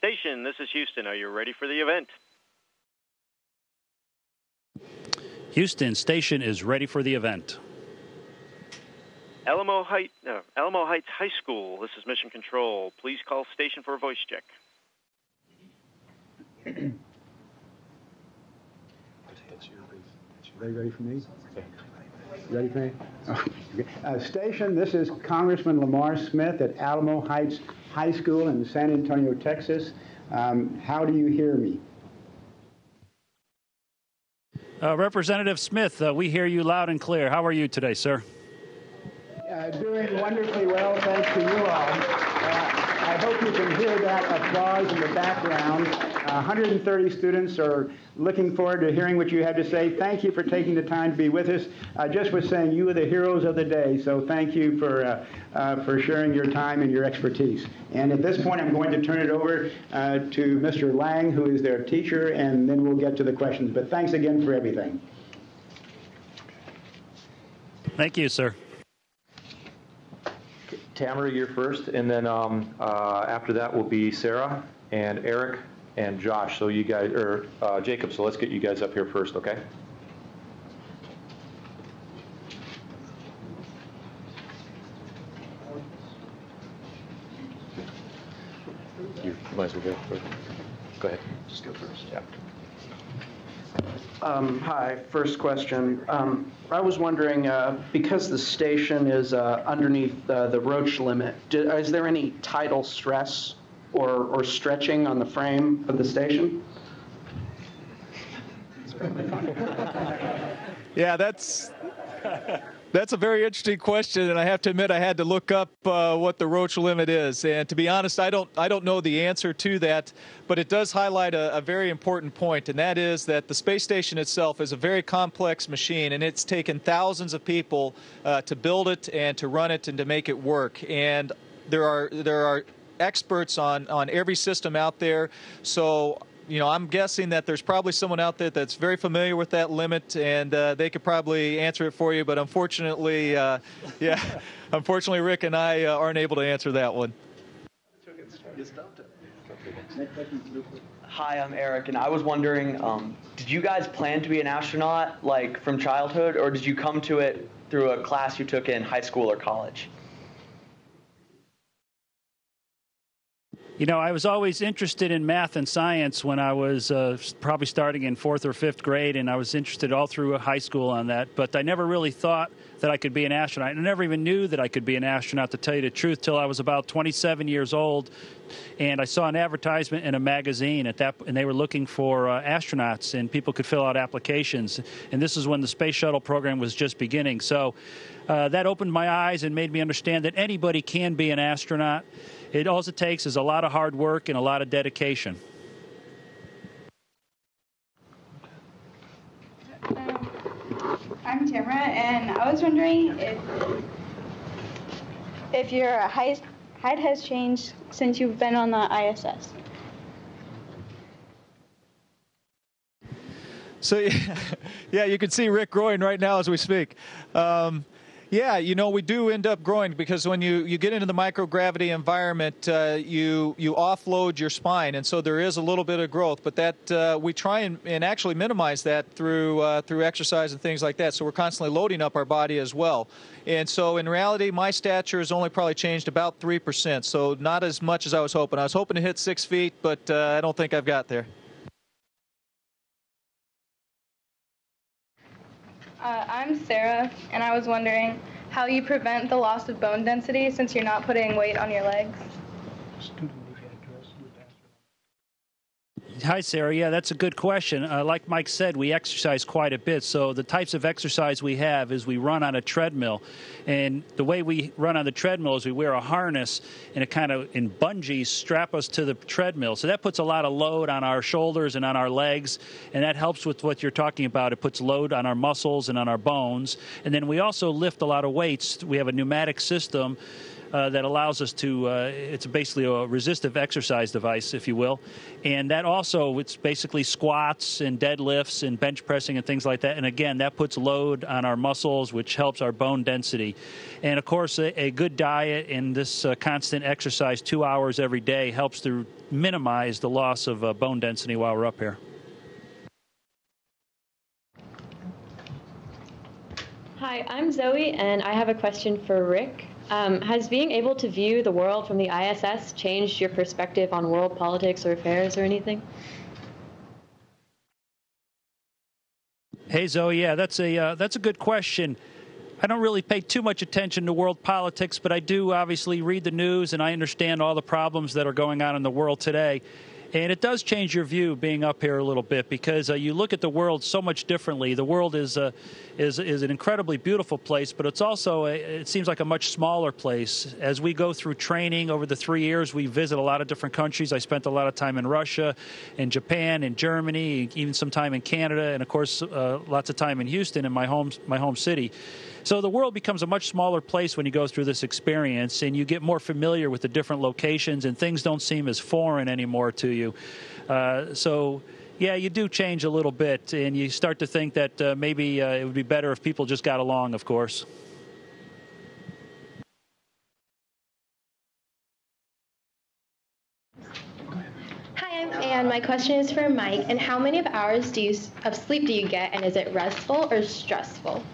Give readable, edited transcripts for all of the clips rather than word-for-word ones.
Station, this is Houston. Are you ready for the event? Houston, station is ready for the event. Alamo Heights High School, this is Mission Control. Please call station for a voice check. Ready for me? Ready for me? Station, this is Congressman Lamar Smith at Alamo Heights High School in San Antonio, Texas. How do you hear me? Representative Smith, we hear you loud and clear. How are you today, sir? Doing wonderfully well, thanks to you all. I hope you can hear that applause in the background. 130 students are looking forward to hearing what you have to say. Thank you for taking the time to be with us. I just was saying you are the heroes of the day, so thank you for sharing your time and your expertise. And at this point, I'm going to turn it over to Mr. Lang, who is their teacher, and then we'll get to the questions. But thanks again for everything. Thank you, sir. Tamara, you're first, and then after that will be Sarah and Eric and Josh. So you guys, or Jacob, so let's get you guys up here first, okay? You might as well go first. Go ahead. Just go first. Yeah. Hi, first question. I was wondering, because the station is underneath the roach limit, is there any tidal stress or stretching on the frame of the station? Yeah, that's a very interesting question, and I have to admit I had to look up what the roach limit is. And to be honest, I don't know the answer to that, but it does highlight a very important point, and that is that the space station itself is a very complex machine, and it's taken thousands of people to build it and to run it and to make it work. And there are experts on every system out there, so you know, I'm guessing that there's probably someone out there that's very familiar with that limit, and they could probably answer it for you. But unfortunately, unfortunately, Rick and I aren't able to answer that one. Hi, I'm Eric, and I was wondering, did you guys plan to be an astronaut, like, from childhood, or did you come to it through a class you took in high school or college? You know, I was always interested in math and science when I was probably starting in 4th or 5th grade, and I was interested all through high school on that. But I never really thought that I could be an astronaut. I never even knew that I could be an astronaut, to tell you the truth, till I was about 27 years old, and I saw an advertisement in a magazine and they were looking for astronauts, and people could fill out applications. And this is when the space shuttle program was just beginning. So that opened my eyes and made me understand that anybody can be an astronaut. All it takes is a lot of hard work and a lot of dedication. I'm Tamara, and I was wondering if your height has changed since you've been on the ISS. So, yeah, you can see Rick growing right now as we speak. Yeah, you know, we do end up growing because when you get into the microgravity environment, you offload your spine, and so there is a little bit of growth. But that we try and actually minimize that through exercise and things like that. So we're constantly loading up our body as well. And so in reality, my stature has only probably changed about 3%. So not as much as I was hoping. I was hoping to hit 6 feet, but I don't think I've got there. I'm Sarah, and I was wondering how you prevent the loss of bone density since you're not putting weight on your legs. Hi, Sarah. Yeah, that's a good question. Like Mike said, we exercise quite a bit. So the types of exercise we have is we run on a treadmill. And the way we run on the treadmill is we wear a harness and it kind of, in bungees, strap us to the treadmill. So that puts a lot of load on our shoulders and on our legs. And that helps with what you're talking about. It puts load on our muscles and on our bones. And then we also lift a lot of weights. We have a pneumatic system that allows us to, it's basically a resistive exercise device, if you will. And that also, it's basically squats and deadlifts and bench pressing and things like that. And again, that puts load on our muscles, which helps our bone density. And of course, a good diet and this constant exercise 2 hours every day helps to minimize the loss of bone density while we're up here. Hi, I'm Zoe, and I have a question for Rick. Has being able to view the world from the ISS changed your perspective on world politics or affairs or anything? Hey, Zoe, yeah, that's a good question. I don't really pay too much attention to world politics, but I do obviously read the news, and I understand all the problems that are going on in the world today. And it does change your view being up here a little bit, because you look at the world so much differently. The world is an incredibly beautiful place, but it's also, it seems like a much smaller place. As we go through training over the 3 years, we visit a lot of different countries. I spent a lot of time in Russia, in Japan, in Germany, even some time in Canada, and of course, lots of time in Houston, in my home city. So the world becomes a much smaller place when you go through this experience, and you get more familiar with the different locations, and things don't seem as foreign anymore to you. So, yeah, you do change a little bit, and you start to think that maybe it would be better if people just got along, of course. Hi, I'm Anne. My question is for Mike. And how many hours of sleep do you get, and is it restful or stressful?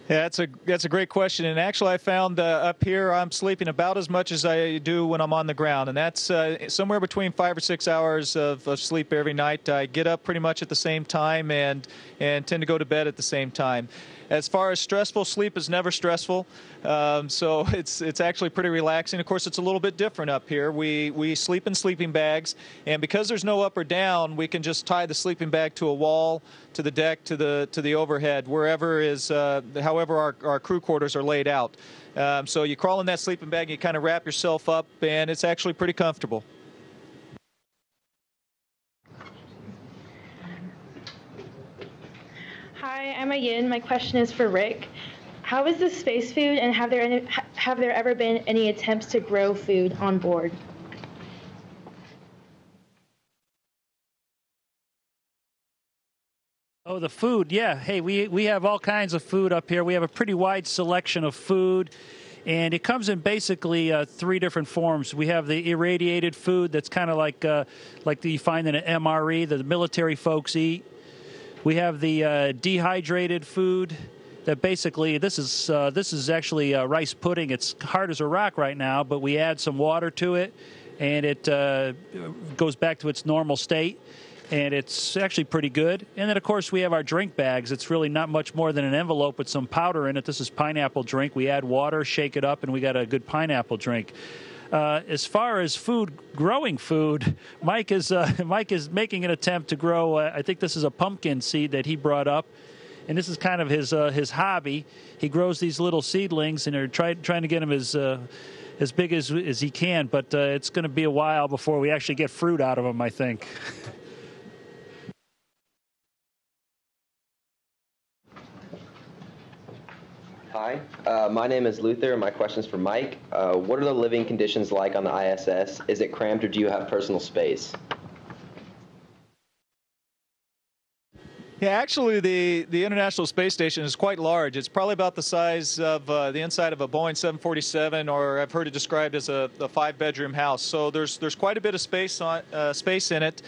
Yeah, that's a great question. And actually, I found up here I'm sleeping about as much as I do when I'm on the ground, and that's somewhere between 5 or 6 hours of sleep every night. I get up pretty much at the same time and tend to go to bed at the same time. As far as stressful, sleep is never stressful, so it's actually pretty relaxing. Of course, it's a little bit different up here. We sleep in sleeping bags, and because there's no up or down, we can just tie the sleeping bag to a wall, to the deck, to the overhead, wherever is, however our crew quarters are laid out. So you crawl in that sleeping bag, you kind of wrap yourself up, and it's actually pretty comfortable. Hi, I'm Ayin. My question is for Rick. How is the space food, and have there ever been any attempts to grow food on board? Oh, the food, yeah. Hey, we have all kinds of food up here. We have a pretty wide selection of food, and it comes in basically 3 different forms. We have the irradiated food that's kind of like you find in an MRE, that the military folks eat. We have the dehydrated food that basically, this is actually rice pudding. It's hard as a rock right now, but we add some water to it, and it goes back to its normal state, and it's actually pretty good. And then, of course, we have our drink bags. It's really not much more than an envelope with some powder in it. This is pineapple drink. We add water, shake it up, and we got a good pineapple drink. As far as growing food, Mike is making an attempt to grow. I think this is a pumpkin seed that he brought up, and this is kind of his hobby. He grows these little seedlings, and they're trying to get them as big as he can. But it's going to be a while before we actually get fruit out of them, I think. Hi, my name is Luther, and my question is for Mike. What are the living conditions like on the ISS? Is it cramped, or do you have personal space? Yeah, actually, the International Space Station is quite large. It's probably about the size of the inside of a Boeing 747, or I've heard it described as a 5-bedroom house. So there's quite a bit of space in it.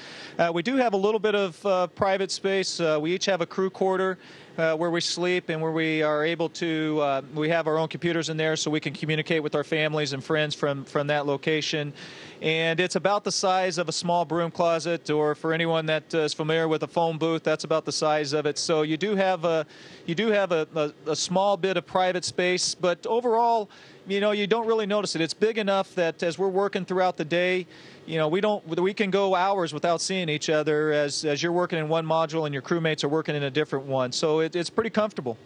We do have a little bit of private space. We each have a crew quarter where we sleep, and where we are able to, we have our own computers in there so we can communicate with our families and friends from that location. And it's about the size of a small broom closet, or for anyone that is familiar with a phone booth, that's about the size of it. So you do have a small bit of private space, but overall, you don't really notice it. It's big enough that as we're working throughout the day, we can go hours without seeing each other as you're working in one module and your crewmates are working in a different one. So it's pretty comfortable.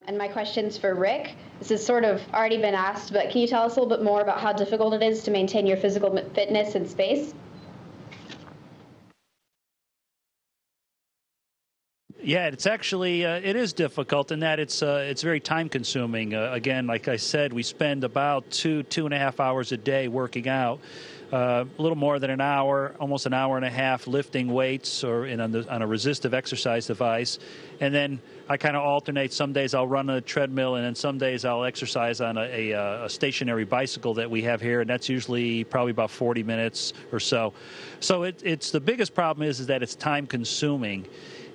And my question's for Rick. This has sort of already been asked, but can you tell us a little bit more about how difficult it is to maintain your physical fitness in space? Yeah, it's actually it is difficult in that it's very time consuming. Again, like I said, we spend about 2.5 hours a day working out. A little more than an hour, almost an hour and a half lifting weights or on a resistive exercise device. And then I kind of alternate. Some days I'll run a treadmill, and then some days I'll exercise on a stationary bicycle that we have here, and that's usually probably about 40 minutes or so. So it's the biggest problem is that it's time consuming.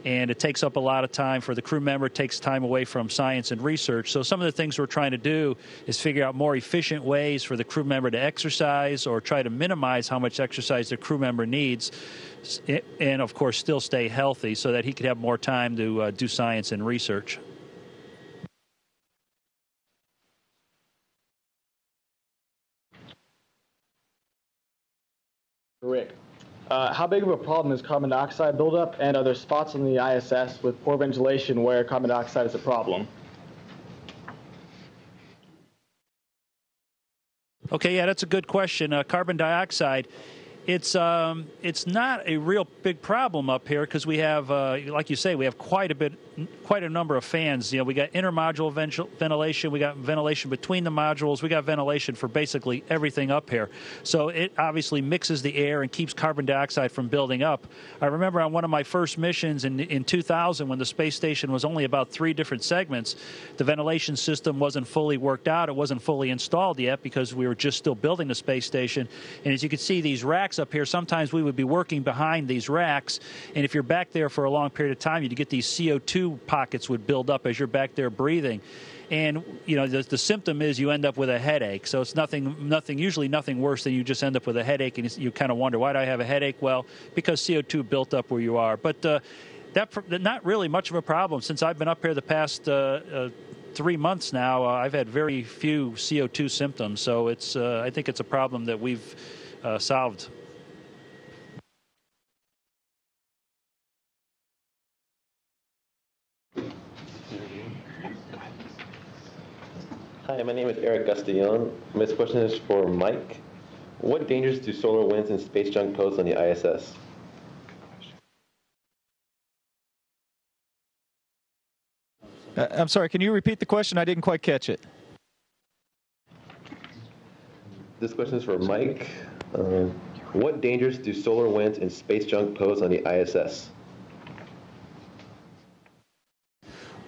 And it takes up a lot of time for the crew member. It takes time away from science and research. So some of the things we're trying to do is figure out more efficient ways for the crew member to exercise or try to minimize how much exercise the crew member needs and, of course, still stay healthy so that he could have more time to do science and research. Rick. How big of a problem is carbon dioxide buildup, and are there spots on the ISS with poor ventilation where carbon dioxide is a problem? Okay, yeah, that's a good question. Carbon dioxide, it's not a real big problem up here because we have, like you say, we have quite a number of fans. You know, we got intermodule ventilation, we got ventilation between the modules, we got ventilation for basically everything up here. So it obviously mixes the air and keeps carbon dioxide from building up. I remember on one of my first missions in 2000 when the space station was only about 3 different segments, the ventilation system wasn't fully worked out. It wasn't fully installed yet because we were just still building the space station. And as you can see, these racks up here, sometimes we would be working behind these racks, and if you're back there for a long period of time, you'd get these CO2 pockets would build up as you're back there breathing. And, you know, the symptom is you end up with a headache. So it's usually nothing worse than you just end up with a headache, and you kind of wonder, why do I have a headache? Well, because CO2 built up where you are. But that's not really much of a problem. Since I've been up here the past 3 months now, I've had very few CO2 symptoms. So I think it's a problem that we've solved. Hi, my name is Eric Gustillon. My question is for Mike. What dangers do solar winds and space junk pose on the ISS? I'm sorry, can you repeat the question? I didn't quite catch it. This question is for Mike. What dangers do solar winds and space junk pose on the ISS?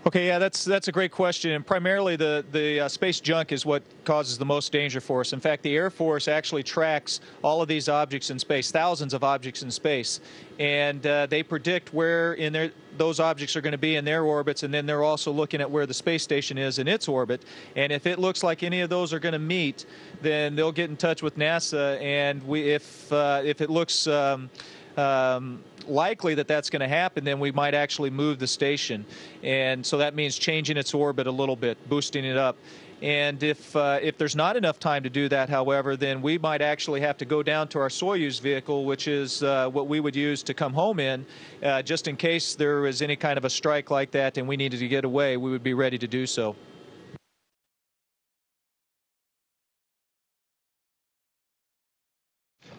Okay, yeah, that's a great question, and primarily the space junk is what causes the most danger for us. In fact, the Air Force actually tracks all of these objects in space, thousands of objects in space, and they predict where those objects are going to be in their orbits, and then they're also looking at where the space station is in its orbit. And if it looks like any of those are going to meet, then they'll get in touch with NASA, and if it looks likely that that's going to happen, then we might actually move the station. And so that means changing its orbit a little bit, boosting it up. And if there's not enough time to do that, however, then we might actually have to go down to our Soyuz vehicle, which is what we would use to come home in, just in case there was any kind of a strike like that and we needed to get away, we would be ready to do so.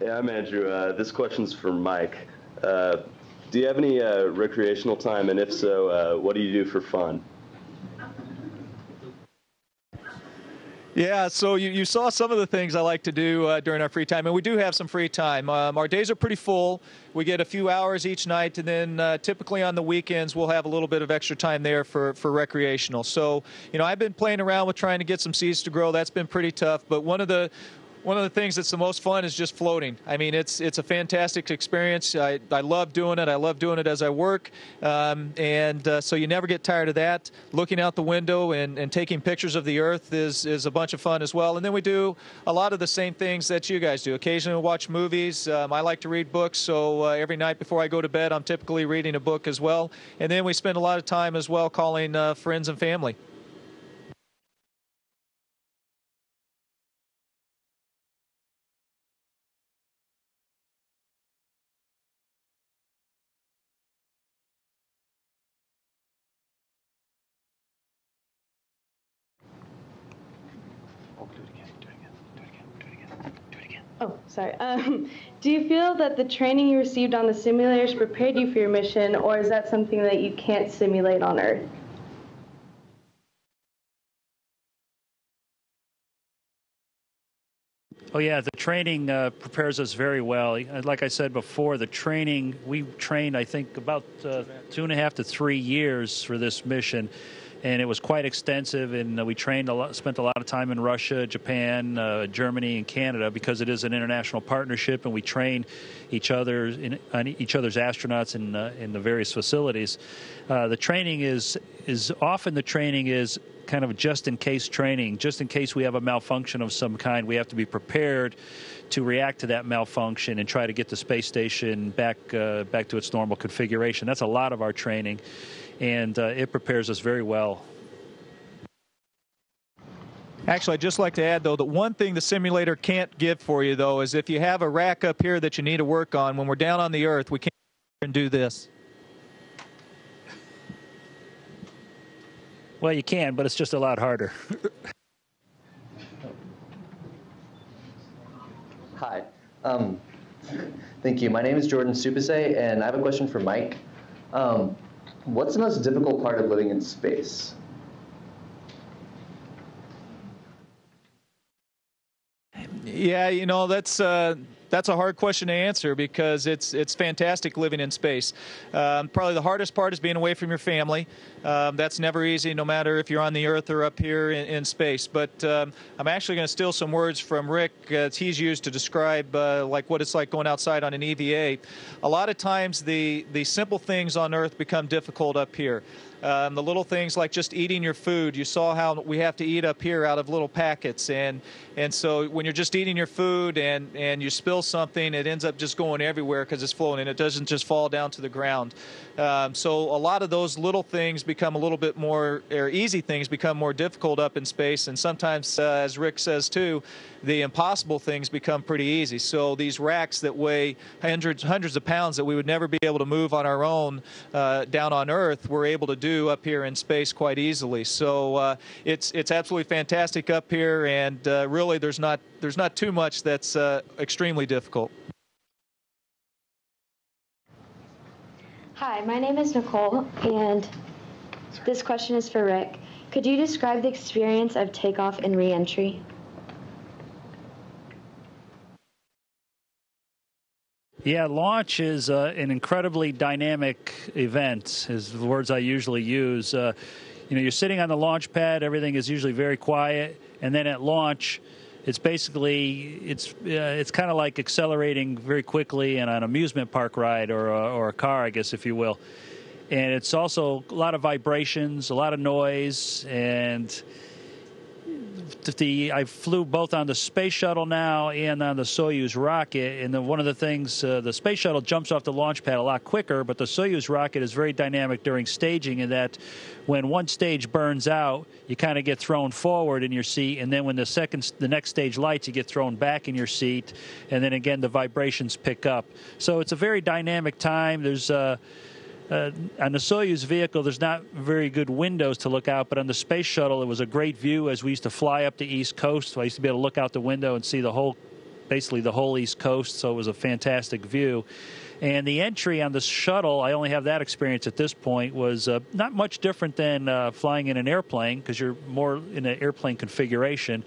Yeah, I'm Andrew. This question's for Mike. Do you have any recreational time, and if so, what do you do for fun? Yeah, so you saw some of the things I like to do during our free time, and we do have some free time. Our days are pretty full. We get a few hours each night, and then typically on the weekends we'll have a little bit of extra time there for recreational. So, you know, I've been playing around with trying to get some seeds to grow. That's been pretty tough, but one of the things that's the most fun is just floating. I mean, it's a fantastic experience. I love doing it. I love doing it as I work. So you never get tired of that. Looking out the window and taking pictures of the Earth is a bunch of fun as well. And then we do a lot of the same things that you guys do. Occasionally we watch movies. I like to read books, so every night before I go to bed, I'm typically reading a book as well. And then we spend a lot of time as well calling friends and family. Oh, sorry. Do you feel that the training you received on the simulators prepared you for your mission, or is that something that you can't simulate on Earth? Oh yeah, the training prepares us very well. Like I said before, the training, we trained, I think, about 2.5 to 3 years for this mission, and it was quite extensive. And we trained a lot, spent a lot of time in Russia, Japan, Germany, and Canada, because it is an international partnership, and we train each other on each other's astronauts in the various facilities. The training is often the training is kind of just-in-case training. Just in case we have a malfunction of some kind, we have to be prepared to react to that malfunction and try to get the space station back to its normal configuration. That's a lot of our training, and it prepares us very well. Actually, I'd just like to add, though, that one thing the simulator can't give for you, though, is if you have a rack up here that you need to work on, when we're down on the Earth, we can't do this. Well, you can, but it's just a lot harder. Hi. Thank you. My name is Jordan Supase, and I have a question for Mike. What's the most difficult part of living in space? Yeah, you know, that's a hard question to answer, because it's fantastic living in space. Probably the hardest part is being away from your family. That's never easy, no matter if you're on the Earth or up here in space. But I'm actually going to steal some words from Rick he's used to describe like what it's like going outside on an EVA. A lot of times the simple things on Earth become difficult up here. The little things like just eating your food. You saw how we have to eat up here out of little packets, and so when you're just eating your food and you spill something, it ends up just going everywhere because it's flowing, and it doesn't just fall down to the ground. So a lot of those little things become a little bit more, or easy things become more difficult up in space, and sometimes, as Rick says too, the impossible things become pretty easy. So these racks that weigh hundreds of pounds that we would never be able to move on our own down on Earth, we're able to do up here in space quite easily. So it's absolutely fantastic up here, and really there's not too much that's extremely difficult. Hi, my name is Nicole, and this question is for Rick. Could you describe the experience of takeoff and re-entry? Yeah, launch is an incredibly dynamic event, is the words I usually use. You're sitting on the launch pad, everything is usually very quiet, and then at launch, it's basically, it's kind of like accelerating very quickly in an amusement park ride or a car, I guess, if you will. And it's also a lot of vibrations, a lot of noise, and I flew both on the space shuttle now and on the Soyuz rocket, and one of the things, the space shuttle jumps off the launch pad a lot quicker, but the Soyuz rocket is very dynamic during staging, in that when one stage burns out, you kind of get thrown forward in your seat, and then when the next stage lights, you get thrown back in your seat, and then again the vibrations pick up. So it's a very dynamic time. There's on the Soyuz vehicle, there's not very good windows to look out, but on the space shuttle, it was a great view as we used to fly up the East Coast. So I used to be able to look out the window and see basically the whole East Coast, so it was a fantastic view. And the entry on the shuttle, I only have that experience at this point, was not much different than flying in an airplane, because you're more in an airplane configuration.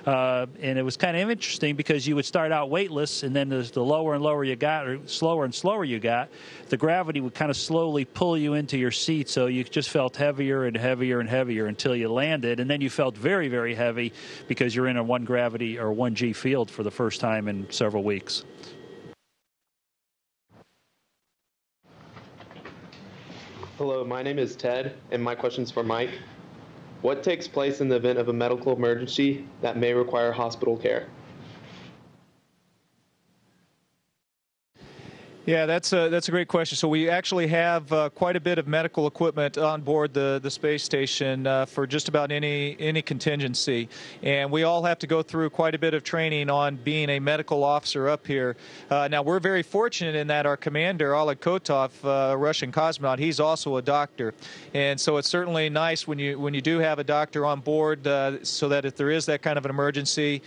And it was kind of interesting because you would start out weightless, and then the lower and lower you got, or slower and slower you got, the gravity would kind of slowly pull you into your seat, so you just felt heavier and heavier and heavier until you landed, and then you felt very, very heavy because you're in a 1 gravity or 1G field for the first time in several weeks. Hello, my name is Ted, and my question's for Mike. What takes place in the event of a medical emergency that may require hospital care? Yeah, that's a great question. So we actually have quite a bit of medical equipment on board the space station for just about any contingency, and we all have to go through quite a bit of training on being a medical officer up here. Now we're very fortunate in that our commander, Oleg Kotov, Russian cosmonaut, he's also a doctor, and so it's certainly nice when you do have a doctor on board, so that if there is that kind of an emergency,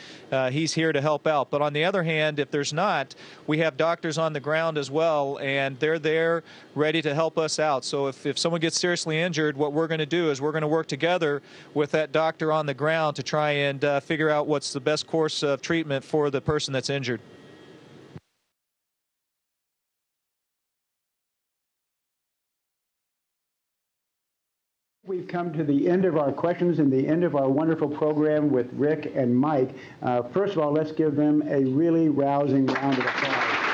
he's here to help out. But on the other hand, if there's not, we have doctors on the ground as well, and they're there ready to help us out. So if someone gets seriously injured, what we're going to do is we're going to work together with that doctor on the ground to try and figure out what's the best course of treatment for the person that's injured. We've come to the end of our questions and the end of our wonderful program with Rick and Mike. First of all, let's give them a really rousing round of applause.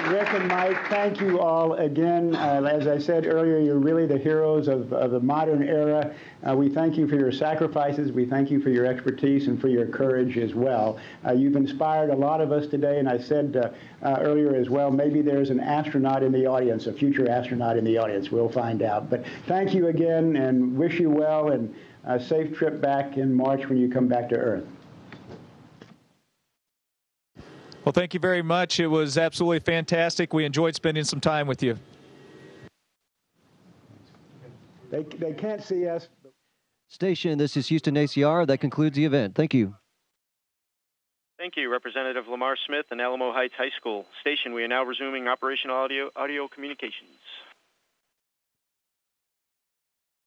Rick and Mike, thank you all again. As I said earlier, you're really the heroes of the modern era. We thank you for your sacrifices. We thank you for your expertise and for your courage as well. You've inspired a lot of us today, and I said earlier as well, maybe there's an astronaut in the audience, a future astronaut in the audience. We'll find out. But thank you again, and wish you well, and a safe trip back in March when you come back to Earth. Well, thank you very much. It was absolutely fantastic. We enjoyed spending some time with you. They can't see us. Station, this is Houston ACR. That concludes the event. Thank you. Thank you, Representative Lamar Smith and Alamo Heights High School. Station, we are now resuming operational audio communications.